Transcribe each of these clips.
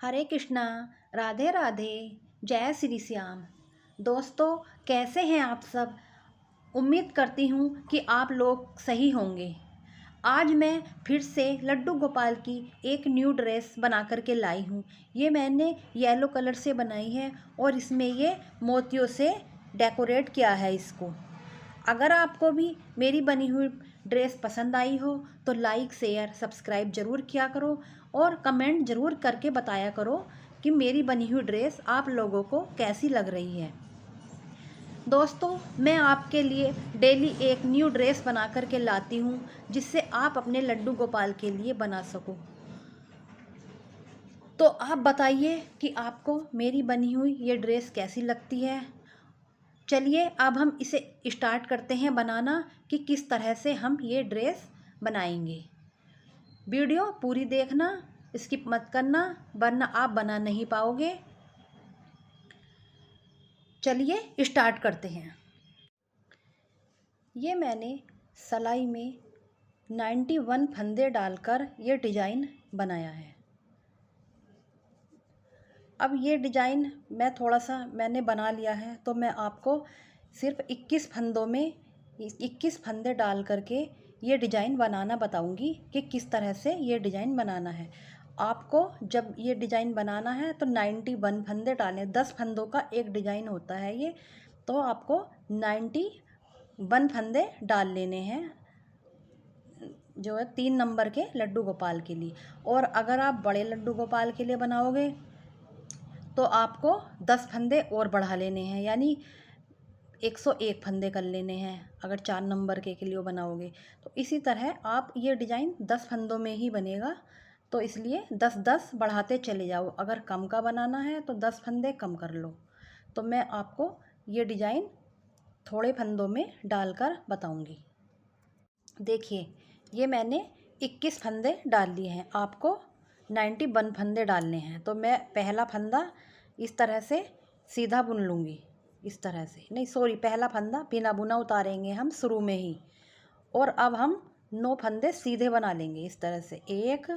हरे कृष्णा। राधे राधे। जय श्री श्याम। दोस्तों, कैसे हैं आप सब? उम्मीद करती हूँ कि आप लोग सही होंगे। आज मैं फिर से लड्डू गोपाल की एक न्यू ड्रेस बना कर के लाई हूँ। ये मैंने येलो कलर से बनाई है और इसमें ये मोतियों से डेकोरेट किया है इसको। अगर आपको भी मेरी बनी हुई ड्रेस पसंद आई हो तो लाइक शेयर सब्सक्राइब ज़रूर किया करो और कमेंट ज़रूर करके बताया करो कि मेरी बनी हुई ड्रेस आप लोगों को कैसी लग रही है। दोस्तों, मैं आपके लिए डेली एक न्यू ड्रेस बना कर के लाती हूँ जिससे आप अपने लड्डू गोपाल के लिए बना सको। तो आप बताइए कि आपको मेरी बनी हुई ये ड्रेस कैसी लगती है। चलिए अब हम इसे स्टार्ट करते हैं बनाना कि किस तरह से हम ये ड्रेस बनाएंगे। वीडियो पूरी देखना, स्किप मत करना वरना आप बना नहीं पाओगे। चलिए स्टार्ट करते हैं। ये मैंने सिलाई में 91 फंदे डालकर ये डिज़ाइन बनाया है। अब ये डिज़ाइन मैंने बना लिया है तो मैं आपको सिर्फ 21 फंदों में 21 फंदे डाल करके ये डिज़ाइन बनाना बताऊंगी कि किस तरह से ये डिज़ाइन बनाना है। आपको जब ये डिज़ाइन बनाना है तो 91 फंदे डालें। 10 फंदों का एक डिज़ाइन होता है ये, तो आपको 91 फंदे डाल लेने हैं जो है 3 नंबर के लड्डू गोपाल के लिए। और अगर आप बड़े लड्डू गोपाल के लिए बनाओगे तो आपको 10 फंदे और बढ़ा लेने हैं, यानी 101 फंदे कर लेने हैं अगर 4 नंबर के लिए बनाओगे। तो इसी तरह आप ये डिज़ाइन 10 फंदों में ही बनेगा, तो इसलिए 10-10 बढ़ाते चले जाओ। अगर कम का बनाना है तो 10 फंदे कम कर लो। तो मैं आपको ये डिज़ाइन थोड़े फंदों में डालकर बताऊंगी। देखिए, ये मैंने 21 फंदे डाल लिए हैं, आपको 91 फंदे डालने हैं। तो मैं पहला फंदा इस तरह से सीधा बुन लूँगी, इस तरह से नहीं, सॉरी, पहला फंदा बिना बुना उतारेंगे हम शुरू में ही। और अब हम 9 फंदे सीधे बना लेंगे इस तरह से। 1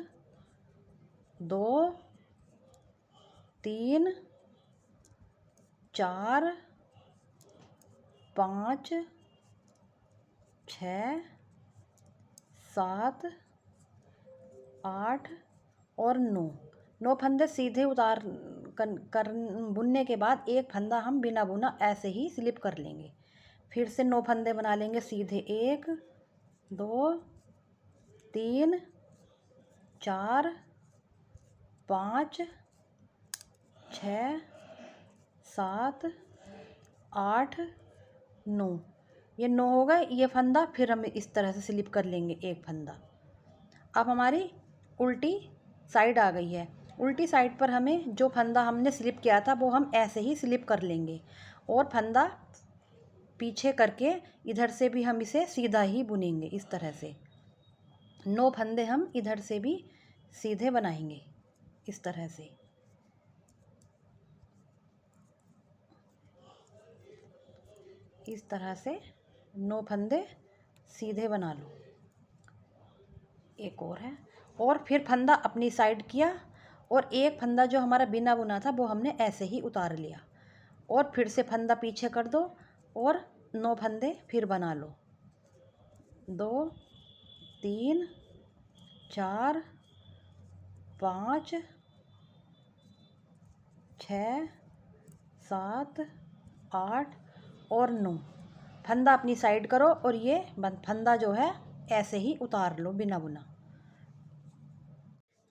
2 3 4 5 6 7 8 और 9 फंदे सीधे उतार कर बुनने के बाद एक फंदा हम बिना बुना ऐसे ही स्लिप कर लेंगे। फिर से 9 फंदे बना लेंगे सीधे। 1 2 3 4 5 6 7 8 9। ये 9 हो गए ये फंदा, फिर हम इस तरह से स्लिप कर लेंगे एक फंदा। अब हमारी उल्टी साइड आ गई है। उल्टी साइड पर हमें जो फंदा हमने स्लिप किया था वो हम ऐसे ही स्लिप कर लेंगे और फंदा पीछे करके इधर से भी हम इसे सीधा ही बुनेंगे इस तरह से। 9 फंदे हम इधर से भी सीधे बनाएंगे इस तरह से। इस तरह से 9 फंदे सीधे बना लो। एक और है, और फिर फंदा अपनी साइड किया और एक फंदा जो हमारा बिना बुना था वो हमने ऐसे ही उतार लिया और फिर से फंदा पीछे कर दो और 9 फंदे फिर बना लो। 2 3 4 5 6 7 8 और 9 फंदा अपनी साइड करो और ये फंदा जो है ऐसे ही उतार लो बिना बुना।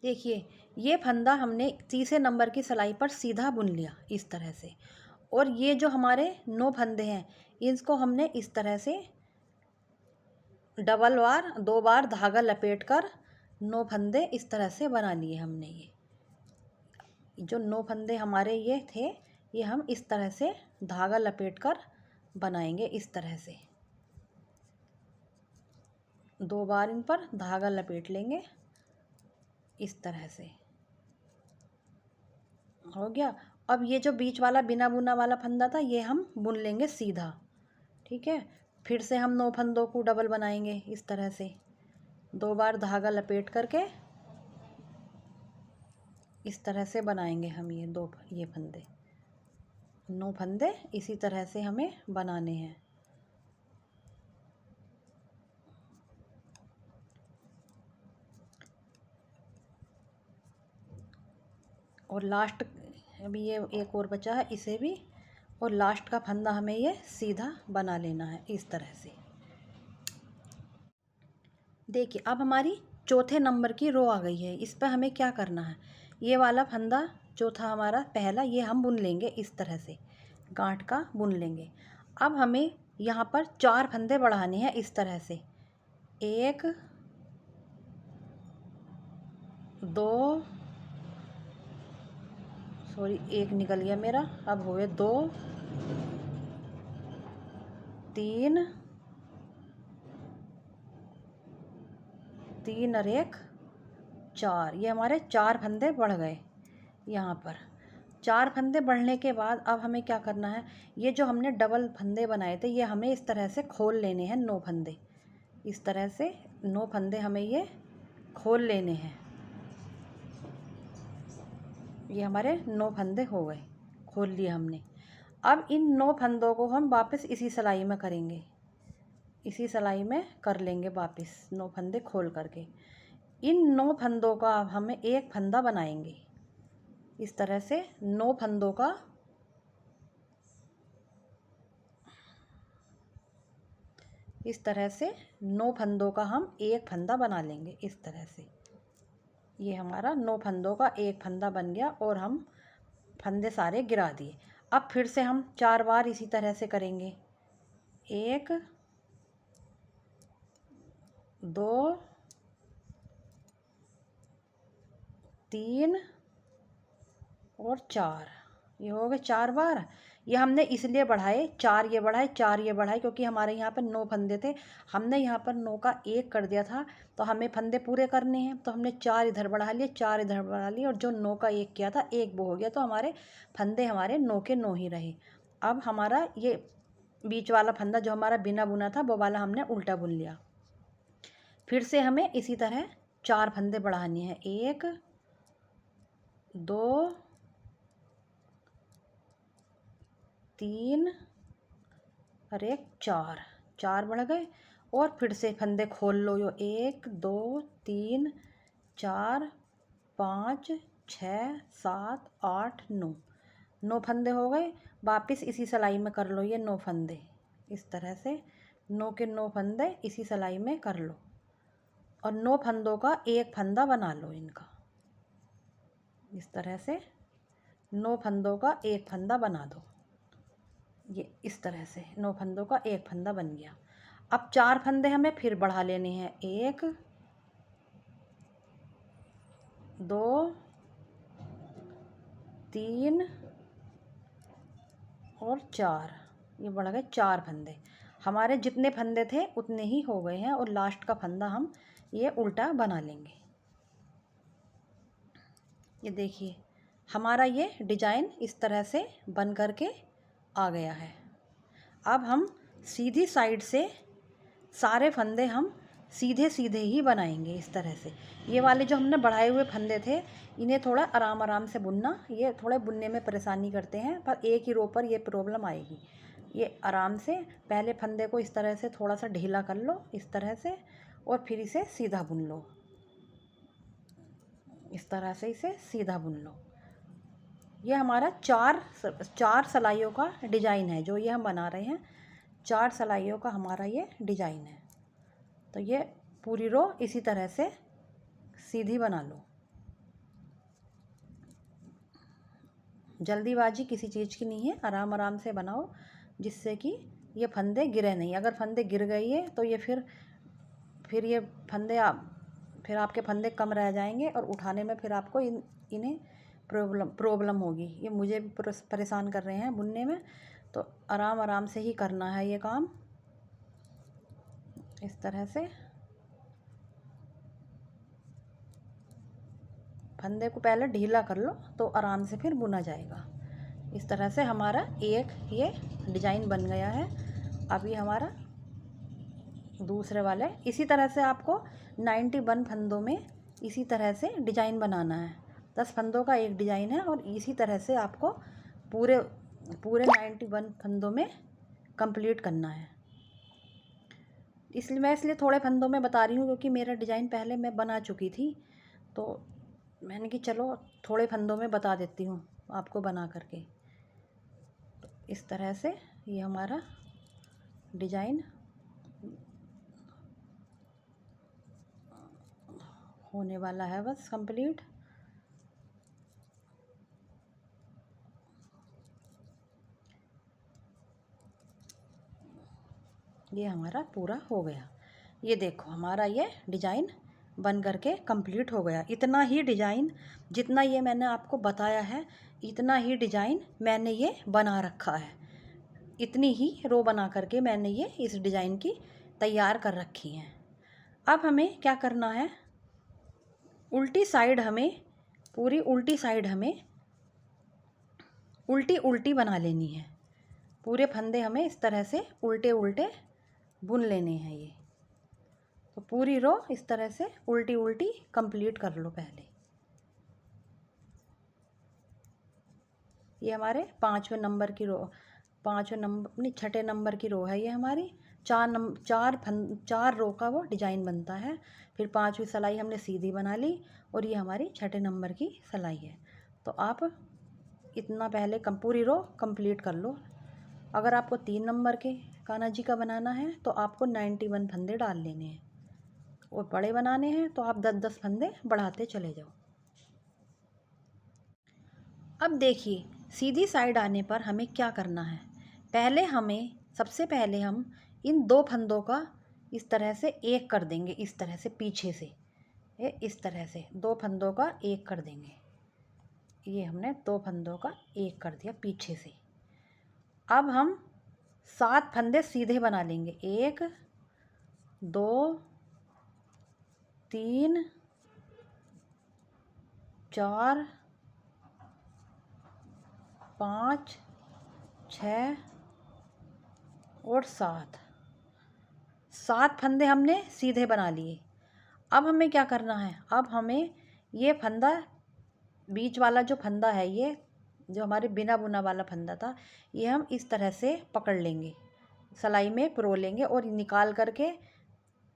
देखिए, ये फंदा हमने तीसरे नंबर की सिलाई पर सीधा बुन लिया इस तरह से। और ये जो हमारे 9 फंदे हैं इसको हमने इस तरह से डबल बार 2 बार धागा लपेट कर 9 फंदे इस तरह से बना लिए हमने। ये जो 9 फंदे हमारे ये थे ये हम इस तरह से धागा लपेट कर बनाएंगे इस तरह से। 2 बार इन पर धागा लपेट लेंगे इस तरह से। हो गया। अब ये जो बीच वाला बिना बुना वाला फंदा था ये हम बुन लेंगे सीधा। ठीक है, फिर से हम 9 फंदों को डबल बनाएंगे इस तरह से। 2 बार धागा लपेट करके इस तरह से बनाएंगे हम ये फंदे, 9 फंदे इसी तरह से हमें बनाने हैं। और लास्ट अभी ये एक और बचा है, इसे भी, और लास्ट का फंदा हमें ये सीधा बना लेना है इस तरह से। देखिए अब हमारी चौथे नंबर की रो आ गई है। इस पर हमें क्या करना है, ये वाला फंदा जो था हमारा पहला, ये हम बुन लेंगे इस तरह से, गांठ का बुन लेंगे। अब हमें यहाँ पर 4 फंदे बढ़ाने हैं इस तरह से, 1 2 सॉरी 1 निकल गया मेरा, अब हुए 2 3 3 और 1 4, ये हमारे 4 फंदे बढ़ गए। यहाँ पर 4 फंदे बढ़ने के बाद अब हमें क्या करना है, ये जो हमने डबल फंदे बनाए थे ये हमें इस तरह से खोल लेने हैं, 9 फंदे इस तरह से 9 फंदे हमें ये खोल लेने हैं। ये हमारे 9 फंदे हो गए, खोल लिए हमने। अब इन 9 फंदों को हम वापस इसी सिलाई में करेंगे, इसी सिलाई में कर लेंगे वापस 9 फंदे खोल करके। इन 9 फंदों का अब हमें एक फंदा बनाएंगे इस तरह से, 9 फंदों का इस तरह से 9 फंदों का हम एक फंदा बना लेंगे इस तरह से। ये हमारा 9 फंदों का एक फंदा बन गया और हम फंदे सारे गिरा दिए। अब फिर से हम 4 बार इसी तरह से करेंगे, 1 2 3 और 4, ये हो गए 4 बार। ये हमने इसलिए बढ़ाए, 4 ये बढ़ाए 4 ये बढ़ाए क्योंकि हमारे यहाँ पर 9 फंदे थे, हमने यहाँ पर 9 का 1 कर दिया था, तो हमें फंदे पूरे करने हैं, तो हमने 4 इधर बढ़ा लिए 4 इधर बढ़ा लिए, और जो 9 का 1 किया था 1 वो हो गया, तो हमारे फंदे हमारे 9 के 9 ही रहे। अब हमारा ये बीच वाला फंदा जो हमारा बिना बुना था वो वाला हमने उल्टा बुन लिया। फिर से हमें इसी तरह 4 फंदे बढ़ाने हैं, 1 2 3 और 1 4 बढ़ गए। और फिर से फंदे खोल लो, यो 1 2 3 4 5 6 7 8 9 फंदे हो गए। वापस इसी सिलाई में कर लो ये 9 फंदे इस तरह से, 9 के 9 फंदे इसी सिलाई में कर लो, और 9 फंदों का एक फंदा बना लो इनका इस तरह से, 9 फंदों का एक फंदा बना दो। ये इस तरह से 9 फंदों का एक फंदा बन गया। अब 4 फंदे हमें फिर बढ़ा लेने हैं, 1 2 3 और 4, ये बढ़ गए 4 फंदे। हमारे जितने फंदे थे उतने ही हो गए हैं, और लास्ट का फंदा हम ये उल्टा बना लेंगे। ये देखिए हमारा ये डिजाइन इस तरह से बन करके आ गया है। अब हम सीधी साइड से सारे फंदे हम सीधे सीधे ही बनाएंगे इस तरह से। ये वाले जो हमने बढ़ाए हुए फंदे थे इन्हें थोड़ा आराम आराम से बुनना, ये थोड़े बुनने में परेशानी करते हैं, पर एक ही रो पर ये प्रॉब्लम आएगी। ये आराम से पहले फंदे को इस तरह से थोड़ा सा ढीला कर लो इस तरह से, और फिर इसे सीधा बुन लो इस तरह से, इसे सीधा बुन लो। ये हमारा चार सिलाइयों का डिजाइन है जो ये हम बना रहे हैं, 4 सिलाइयों का हमारा ये डिजाइन है। तो ये पूरी रो इसी तरह से सीधी बना लो। जल्दीबाजी किसी चीज़ की नहीं है, आराम आराम से बनाओ जिससे कि ये फंदे गिरे नहीं। अगर फंदे गिर गई है तो ये फिर ये फंदे फिर आपके फंदे कम रह जाएंगे, और उठाने में फिर आपको इन्हें प्रॉब्लम होगी। ये मुझे भी परेशान कर रहे हैं बुनने में, तो आराम आराम से ही करना है ये काम इस तरह से। फंदे को पहले ढीला कर लो तो आराम से फिर बुना जाएगा। इस तरह से हमारा एक ये डिजाइन बन गया है। अब ये हमारा दूसरे वाले, इसी तरह से आपको 91 फंदों में इसी तरह से डिजाइन बनाना है। 10 फंदों का एक डिज़ाइन है और इसी तरह से आपको पूरे पूरे 91 फंदों में कंप्लीट करना है। इसलिए थोड़े फंदों में बता रही हूँ क्योंकि मेरा डिज़ाइन पहले मैं बना चुकी थी, तो मैंने कि चलो थोड़े फंदों में बता देती हूँ आपको बना करके। तो इस तरह से ये हमारा डिज़ाइन होने वाला है बस कंप्लीट। ये हमारा पूरा हो गया। ये देखो हमारा ये डिज़ाइन बन करके कंप्लीट हो गया। इतना ही डिज़ाइन जितना ये मैंने आपको बताया है, इतना ही डिज़ाइन मैंने ये बना रखा है। इतनी ही रो बना करके मैंने ये इस डिज़ाइन की तैयार कर रखी हैं। अब हमें क्या करना है, उल्टी साइड हमें पूरी उल्टी साइड हमें उल्टी उल्टी बना लेनी है। पूरे फंदे हमें इस तरह से उल्टे उल्टे बुन लेने हैं। ये तो पूरी रो इस तरह से उल्टी उल्टी कंप्लीट कर लो पहले। ये हमारे 5वें नंबर की रो, 5वें नंबर नहीं 6ठे नंबर की रो है ये हमारी। 4 रो का वो डिज़ाइन बनता है। फिर 5वीं सिलाई हमने सीधी बना ली और ये हमारी 6ठे नंबर की सिलाई है। तो आप इतना पहले पूरी रो कंप्लीट कर लो। अगर आपको 3 नंबर के कान्हा जी का बनाना है तो आपको 91 फंदे डाल लेने हैं, और बड़े बनाने हैं तो आप 10-10 फंदे बढ़ाते चले जाओ। अब देखिए सीधी साइड आने पर हमें क्या करना है। सबसे पहले हम इन 2 फंदों का इस तरह से एक कर देंगे। इस तरह से पीछे से इस तरह से 2 फंदों का एक कर देंगे। ये हमने 2 फंदों का एक कर दिया पीछे से। अब हम 7 फंदे सीधे बना लेंगे। 1 2 3 4 5 6 और 7 फंदे हमने सीधे बना लिए। अब हमें क्या करना है, अब हमें ये फंदा बीच वाला जो फंदा है, ये जो हमारे बिना बुना वाला फंदा था, ये हम इस तरह से पकड़ लेंगे, सिलाई में पिरो लेंगे और निकाल करके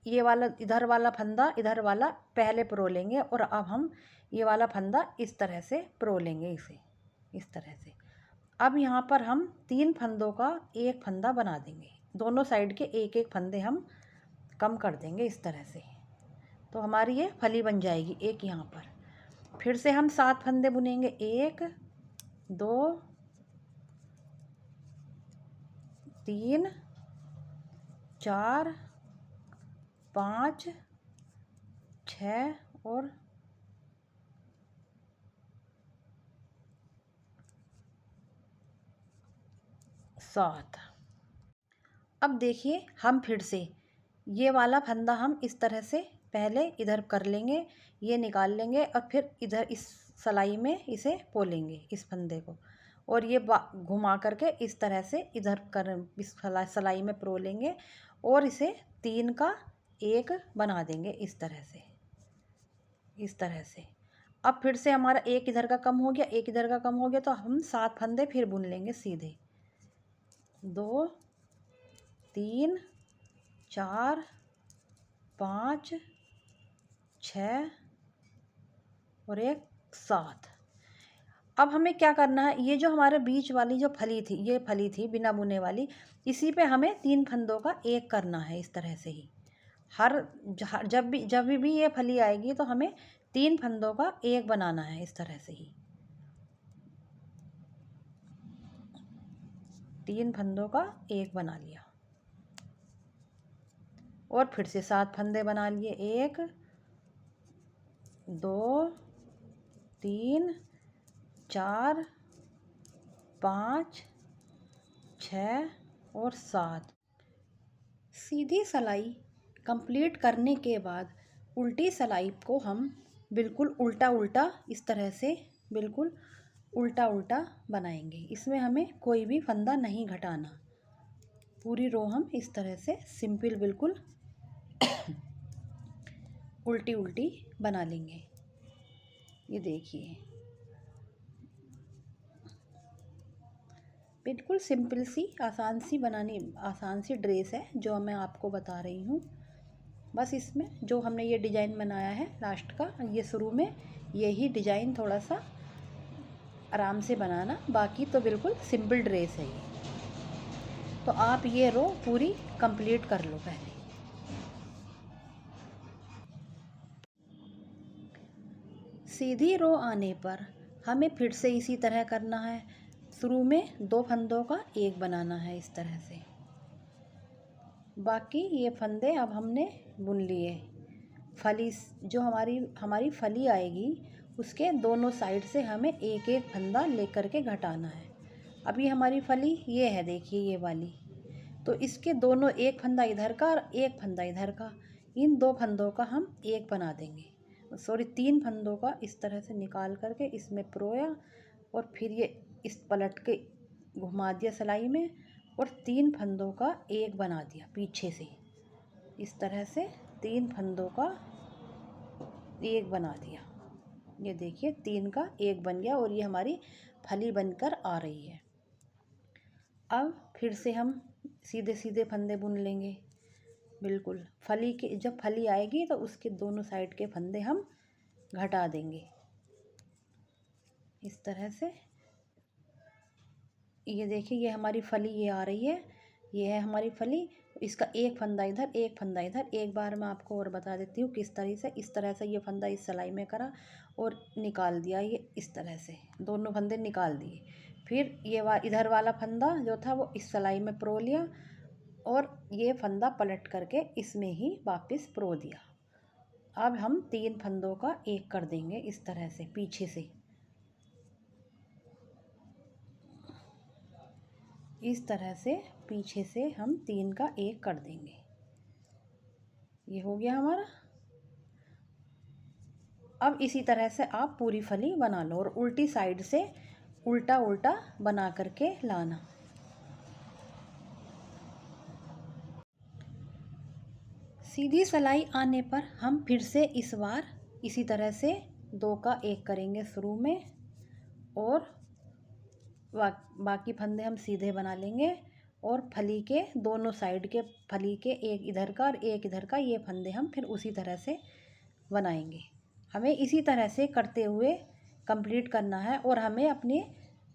ये वाला इधर वाला फंदा इधर वाला पहले पिरो लेंगे। और अब हम ये वाला फंदा इस तरह से पिरो लेंगे, इसे इस तरह से। अब यहाँ पर हम 3 फंदों का एक फंदा बना देंगे। दोनों साइड के एक एक फंदे हम कम कर देंगे इस तरह से। तो हमारी ये फली बन जाएगी एक यहाँ पर। फिर से हम 7 फंदे बुनेंगे। 1 2 3 4 5 6 और 7। अब देखिए हम फिर से ये वाला फंदा हम इस तरह से पहले इधर कर लेंगे, ये निकाल लेंगे और फिर इधर इस सिलाई में इसे पोलेंगे इस फंदे को, और ये घुमा करके इस तरह से इधर कर इस सिलाई में पिरो लेंगे और इसे 3 का एक बना देंगे इस तरह से, इस तरह से। अब फिर से हमारा एक इधर का कम हो गया, एक इधर का कम हो गया, तो हम 7 फंदे फिर बुन लेंगे सीधे। 2 3 4 5 6 और 7। अब हमें क्या करना है, ये जो हमारे बीच वाली जो फली थी, ये फली थी बिना बुने वाली, इसी पे हमें 3 फंदों का एक करना है इस तरह से ही। जब भी ये फली आएगी तो हमें 3 फंदों का एक बनाना है इस तरह से ही। 3 फंदों का एक बना लिया और फिर से 7 फंदे बना लिए। 1 2 3 4 5 6 और 7। सीधी सिलाई कंप्लीट करने के बाद उल्टी सिलाई को हम बिल्कुल उल्टा उल्टा इस तरह से बिल्कुल उल्टा उल्टा बनाएंगे। इसमें हमें कोई भी फंदा नहीं घटाना। पूरी रो हम इस तरह से सिंपल बिल्कुल उल्टी उल्टी बना लेंगे। ये देखिए बिल्कुल सिंपल सी आसान सी ड्रेस है जो मैं आपको बता रही हूँ। बस इसमें जो हमने ये डिज़ाइन बनाया है लास्ट का, ये शुरू में यही डिज़ाइन थोड़ा सा आराम से बनाना, बाकी तो बिल्कुल सिंपल ड्रेस है ये। तो आप ये रो पूरी कंप्लीट कर लो पहले। सीधी रो आने पर हमें फिर से इसी तरह करना है। शुरू में 2 फंदों का एक बनाना है इस तरह से। बाकी ये फंदे अब हमने बुन लिए। फली जो हमारी फली आएगी उसके दोनों साइड से हमें एक एक फंदा लेकर के घटाना है। अब ये हमारी फली ये है, देखिए ये वाली, तो इसके दोनों, एक फंदा इधर का और एक फंदा इधर का, इन 2 फंदों का हम एक बना देंगे। 3 फंदों का इस तरह से निकाल करके इसमें परोया और फिर ये इस पलट के घुमा दिया सिलाई में और 3 फंदों का एक बना दिया पीछे से। इस तरह से 3 फंदों का एक बना दिया। ये देखिए 3 का एक बन गया और ये हमारी फली बनकर आ रही है। अब फिर से हम सीधे सीधे फंदे बुन लेंगे। बिल्कुल जब फली आएगी तो उसके दोनों साइड के फंदे हम घटा देंगे इस तरह से। ये देखिए ये हमारी फली ये आ रही है, ये है हमारी फली। इसका एक फंदा इधर, एक फंदा इधर। एक बार मैं आपको और बता देती हूँ किस तरह से। इस तरह से ये फंदा इस सिलाई में करा और निकाल दिया, ये इस तरह से दोनों फंदे निकाल दिए। फिर ये इधर वाला फंदा जो था वो इस सिलाई में परो लिया और ये फंदा पलट करके इसमें ही वापस परो दिया। अब हम 3 फंदों का एक कर देंगे इस तरह से पीछे से। इस तरह से पीछे से हम 3 का एक कर देंगे। ये हो गया हमारा। अब इसी तरह से आप पूरी फली बना लो और उल्टी साइड से उल्टा उल्टा बना करके लाना। सीधी सिलाई आने पर हम फिर से इस बार इसी तरह से 2 का एक करेंगे शुरू में और बाकी फंदे हम सीधे बना लेंगे और फली के दोनों साइड के, फली के एक इधर का और एक इधर का, ये फंदे हम फिर उसी तरह से बनाएंगे। हमें इसी तरह से करते हुए कंप्लीट करना है और हमें अपनी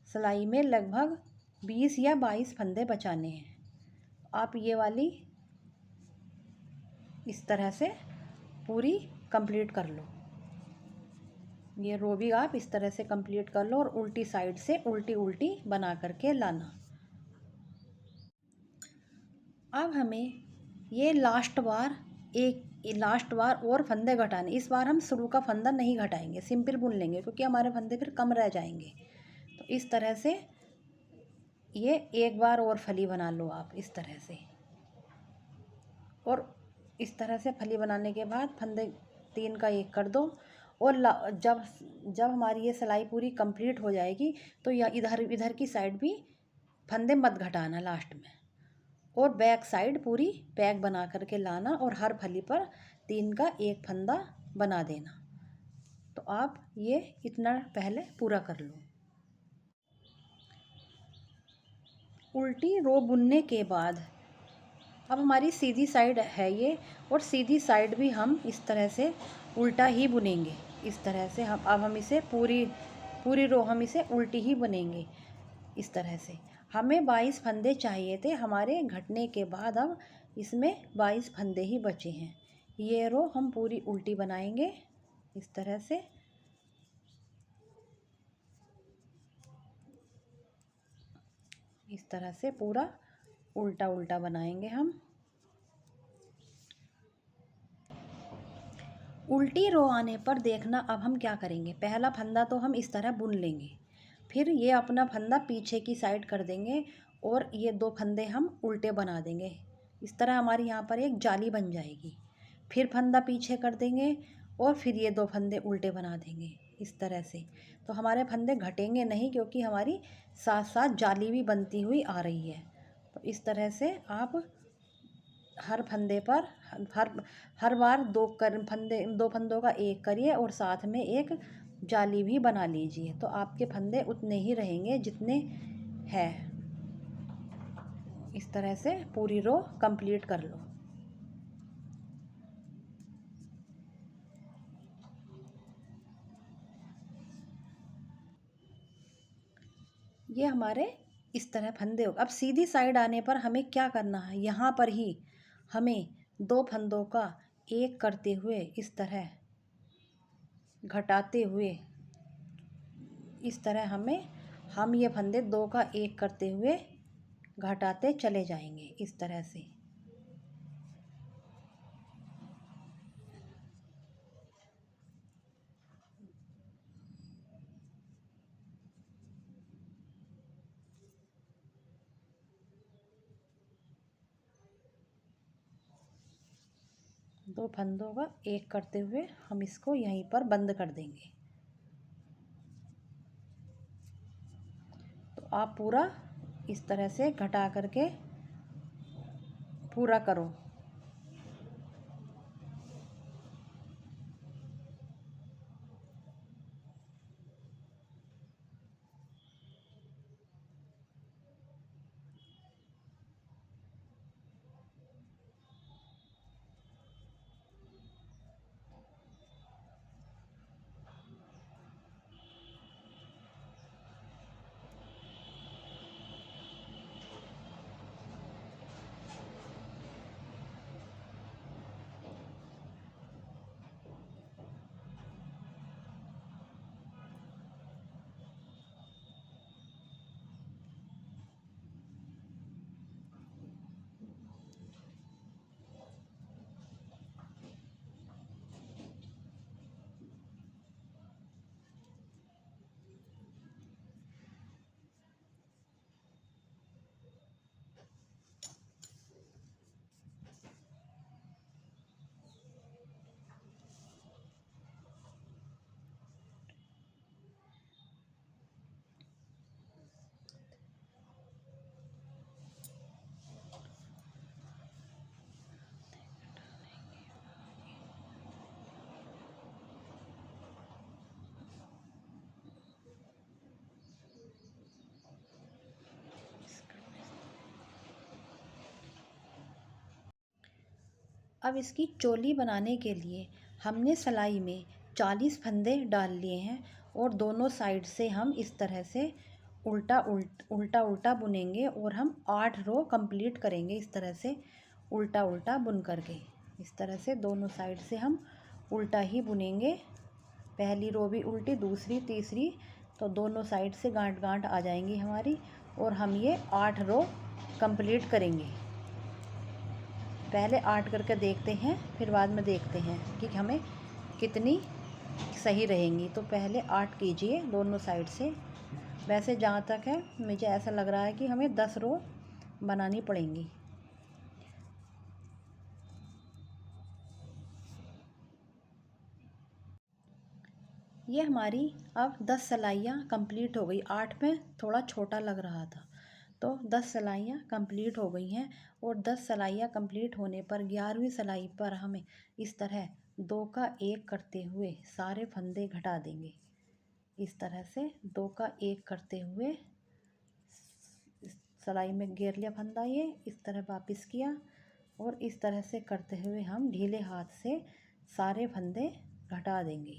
सिलाई में लगभग 20 या 22 फंदे बचाने हैं। आप ये वाली इस तरह से पूरी कंप्लीट कर लो। ये रो भी आप इस तरह से कंप्लीट कर लो और उल्टी साइड से उल्टी उल्टी बना करके लाना। अब हमें ये लास्ट बार और फंदे घटाने। इस बार हम शुरू का फंदा नहीं घटाएंगे, सिंपल बुन लेंगे क्योंकि हमारे फंदे फिर कम रह जाएंगे। तो इस तरह से ये एक बार और फली बना लो आप इस तरह से। और इस तरह से फली बनाने के बाद फंदे 3 का एक कर दो और जब हमारी ये सिलाई पूरी कंप्लीट हो जाएगी तो या इधर की साइड भी फंदे मत घटाना लास्ट में, और बैक साइड पूरी पैक बना करके लाना और हर फली पर 3 का एक फंदा बना देना। तो आप ये इतना पहले पूरा कर लो। उल्टी रो बुनने के बाद अब हमारी सीधी साइड है ये, और सीधी साइड भी हम इस तरह से उल्टा ही बुनेंगे। इस तरह से हम इसे पूरी रो हम इसे उल्टी ही बुनेंगे इस तरह से। हमें 22 फंदे चाहिए थे हमारे घटने के बाद, अब इसमें 22 फंदे ही बचे हैं। ये रो हम पूरी उल्टी बनाएंगे इस तरह से। इस तरह से पूरा उल्टा उल्टा बनाएंगे हम। उल्टी रो आने पर देखना अब हम क्या करेंगे। पहला फंदा तो हम इस तरह बुन लेंगे, फिर ये अपना फंदा पीछे की साइड कर देंगे और ये 2 फंदे हम उल्टे बना देंगे। इस तरह हमारी यहाँ पर एक जाली बन जाएगी। फिर फंदा पीछे कर देंगे और फिर ये 2 फंदे उल्टे बना देंगे इस तरह से। तो हमारे फंदे घटेंगे नहीं क्योंकि हमारी साथ साथ जाली भी बनती हुई आ रही है। तो इस तरह से आप हर फंदे पर हर बार 2 फंदों का एक करिए और साथ में एक जाली भी बना लीजिए। तो आपके फंदे उतने ही रहेंगे जितने हैं। इस तरह से पूरी रो कंप्लीट कर लो। ये हमारे इस तरह फंदे हो। अब सीधी साइड आने पर हमें क्या करना है, यहाँ पर ही हमें 2 फंदों का एक करते हुए इस तरह घटाते हुए, इस तरह हम ये फंदे 2 का एक करते हुए घटाते चले जाएंगे इस तरह से। दो फंदों का एक करते हुए हम इसको यहीं पर बंद कर देंगे। तो आप पूरा इस तरह से घटा करके पूरा करो। अब इसकी चोली बनाने के लिए हमने सिलाई में 40 फंदे डाल लिए हैं और दोनों साइड से हम इस तरह से उल्टा उल्टा बुनेंगे और हम 8 रो कंप्लीट करेंगे इस तरह से उल्टा उल्टा बुन करके। इस तरह से दोनों साइड से हम उल्टा ही बुनेंगे। पहली रो भी उल्टी, दूसरी, तीसरी, तो दोनों साइड से गांठ गांठ आ जाएंगी हमारी और हम ये 8 रो कंप्लीट करेंगे। पहले 8 करके देखते हैं, फिर बाद में देखते हैं कि हमें कितनी सही रहेंगी। तो पहले 8 कीजिए दोनों साइड से। वैसे जहाँ तक है मुझे ऐसा लग रहा है कि हमें 10 रो बनानी पड़ेंगी। ये हमारी अब 10 सिलाइयाँ कंप्लीट हो गई। 8 में थोड़ा छोटा लग रहा था, तो 10 सिलाइयाँ कंप्लीट हो गई हैं। और 10 सिलाइयाँ कंप्लीट होने पर 11वीं सिलाई पर हमें इस तरह 2 का 1 करते हुए सारे फंदे घटा देंगे। इस तरह से 2 का 1 करते हुए सिलाई में घेर लिया फंदा, ये इस तरह वापस किया और इस तरह से करते हुए हम ढीले हाथ से सारे फंदे घटा देंगे।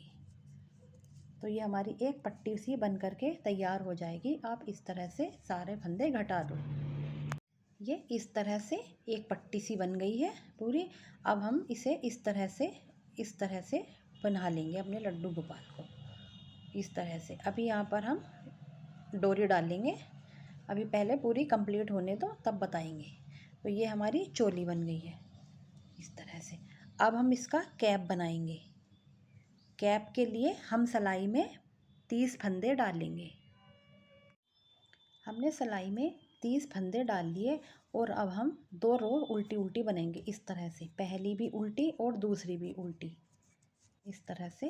तो ये हमारी एक पट्टी सी बन करके तैयार हो जाएगी। आप इस तरह से सारे फंदे घटा दो। ये इस तरह से एक पट्टी सी बन गई है पूरी। अब हम इसे इस तरह से बना लेंगे अपने लड्डू गोपाल को इस तरह से। अभी यहाँ पर हम डोरी डालेंगे, अभी पहले पूरी कंप्लीट होने दो तब बताएंगे। तो ये हमारी चोली बन गई है इस तरह से। अब हम इसका कैप बनाएंगे। कैप के लिए हम सिलाई में 30 फंदे डालेंगे। हमने सिलाई में 30 फंदे डाल लिए और अब हम 2 रो उल्टी उल्टी बनेंगे इस तरह से। पहली भी उल्टी और दूसरी भी उल्टी। इस तरह से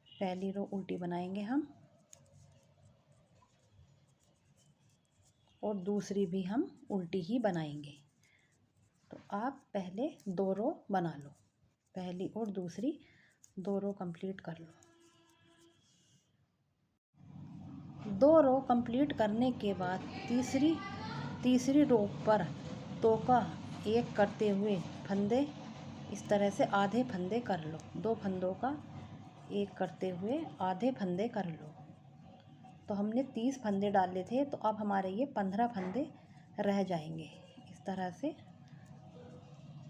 पहली रो उल्टी बनाएंगे हम और दूसरी भी हम उल्टी ही बनाएंगे। तो आप पहले 2 रो बना लो, पहली और दूसरी 2 रो कंप्लीट कर लो। 2 रो कंप्लीट करने के बाद तीसरी तीसरी रो पर तो का एक करते हुए फंदे इस तरह से आधे फंदे कर लो। 2 फंदों का एक करते हुए आधे फंदे कर लो। तो हमने 30 फंदे डाले थे, तो अब हमारे ये 15 फंदे रह जाएंगे। इस तरह से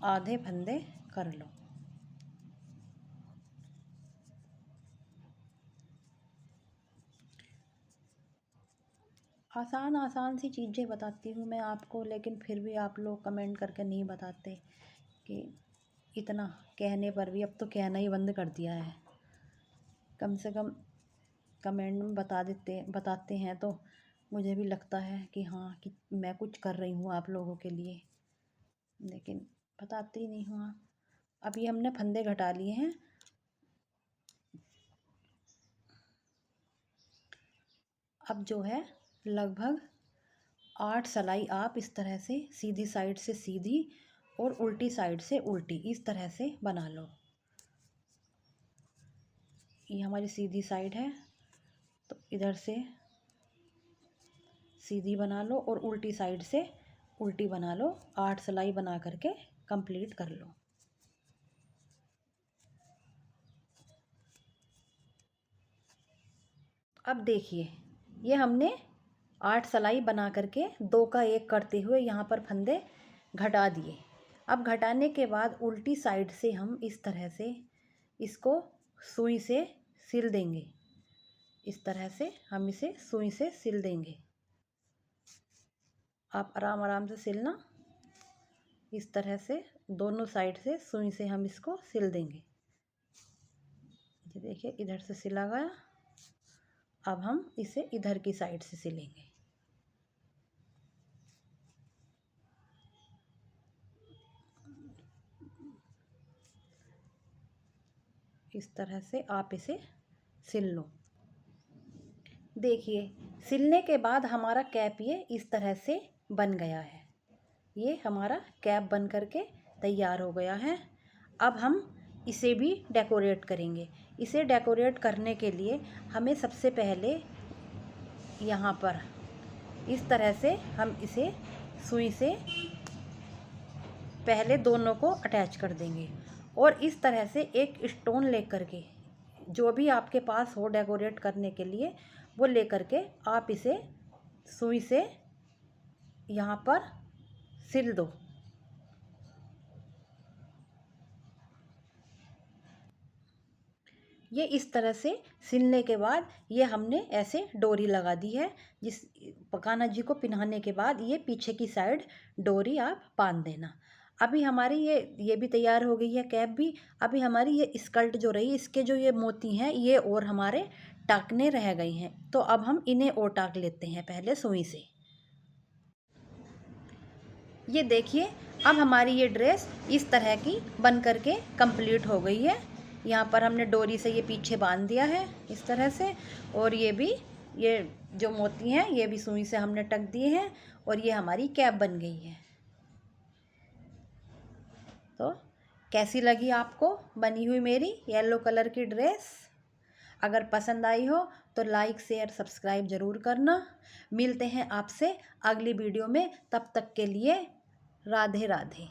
आधे फंदे कर लो। आसान आसान सी चीज़ें बताती हूँ मैं आपको, लेकिन फिर भी आप लोग कमेंट करके नहीं बताते कि इतना कहने पर भी अब तो कहना ही बंद कर दिया है। कम से कम कमेंट में बताते हैं तो मुझे भी लगता है कि हाँ कि मैं कुछ कर रही हूँ आप लोगों के लिए, लेकिन बताते ही नहीं हूँ आप। अब ये हमने फंदे घटा लिए हैं। अब जो है लगभग 8 सिलाई आप इस तरह से सीधी साइड से सीधी और उल्टी साइड से उल्टी इस तरह से बना लो। ये हमारी सीधी साइड है, तो इधर से सीधी बना लो और उल्टी साइड से उल्टी बना लो। 8 सिलाई बना करके कंप्लीट कर लो। अब देखिए, ये हमने 8 सिलाई बना करके 2 का 1 करते हुए यहाँ पर फंदे घटा दिए। अब घटाने के बाद उल्टी साइड से हम इस तरह से इसको सुई से सिल देंगे। इस तरह से हम इसे सुई से सिल देंगे। आप आराम आराम से सिलना। इस तरह से दोनों साइड से सुई से हम इसको सिल देंगे। ये देखिए, इधर से सिला गया। अब हम इसे इधर की साइड से सिलेंगे। इस तरह से आप इसे सिल लो। देखिए, सिलने के बाद हमारा कैप ये इस तरह से बन गया है। ये हमारा कैप बन करके तैयार हो गया है। अब हम इसे भी डेकोरेट करेंगे। इसे डेकोरेट करने के लिए हमें सबसे पहले यहाँ पर इस तरह से हम इसे सुई से पहले दोनों को अटैच कर देंगे और इस तरह से एक स्टोन लेकर के, जो भी आपके पास हो डेकोरेट करने के लिए, वो लेकर के आप इसे सुई से यहाँ पर सिल दो। ये इस तरह से सिलने के बाद ये हमने ऐसे डोरी लगा दी है। जिस कान्हा जी को पहनाने के बाद ये पीछे की साइड डोरी आप बांध देना। अभी हमारी ये भी तैयार हो गई है कैप भी। अभी हमारी ये स्कर्ट जो रही, इसके जो ये मोती हैं ये और हमारे टाकने रह गई हैं, तो अब हम इन्हें और टाक लेते हैं पहले सुई से। ये देखिए, अब हमारी ये ड्रेस इस तरह की बन करके कंप्लीट हो गई है। यहाँ पर हमने डोरी से ये पीछे बांध दिया है इस तरह से, और ये भी ये जो मोती हैं ये भी सुई से हमने टक दिए हैं, और ये हमारी कैप बन गई है। तो कैसी लगी आपको बनी हुई मेरी येलो कलर की ड्रेस? अगर पसंद आई हो तो लाइक शेयर सब्सक्राइब ज़रूर करना। मिलते हैं आपसे अगली वीडियो में, तब तक के लिए राधे राधे।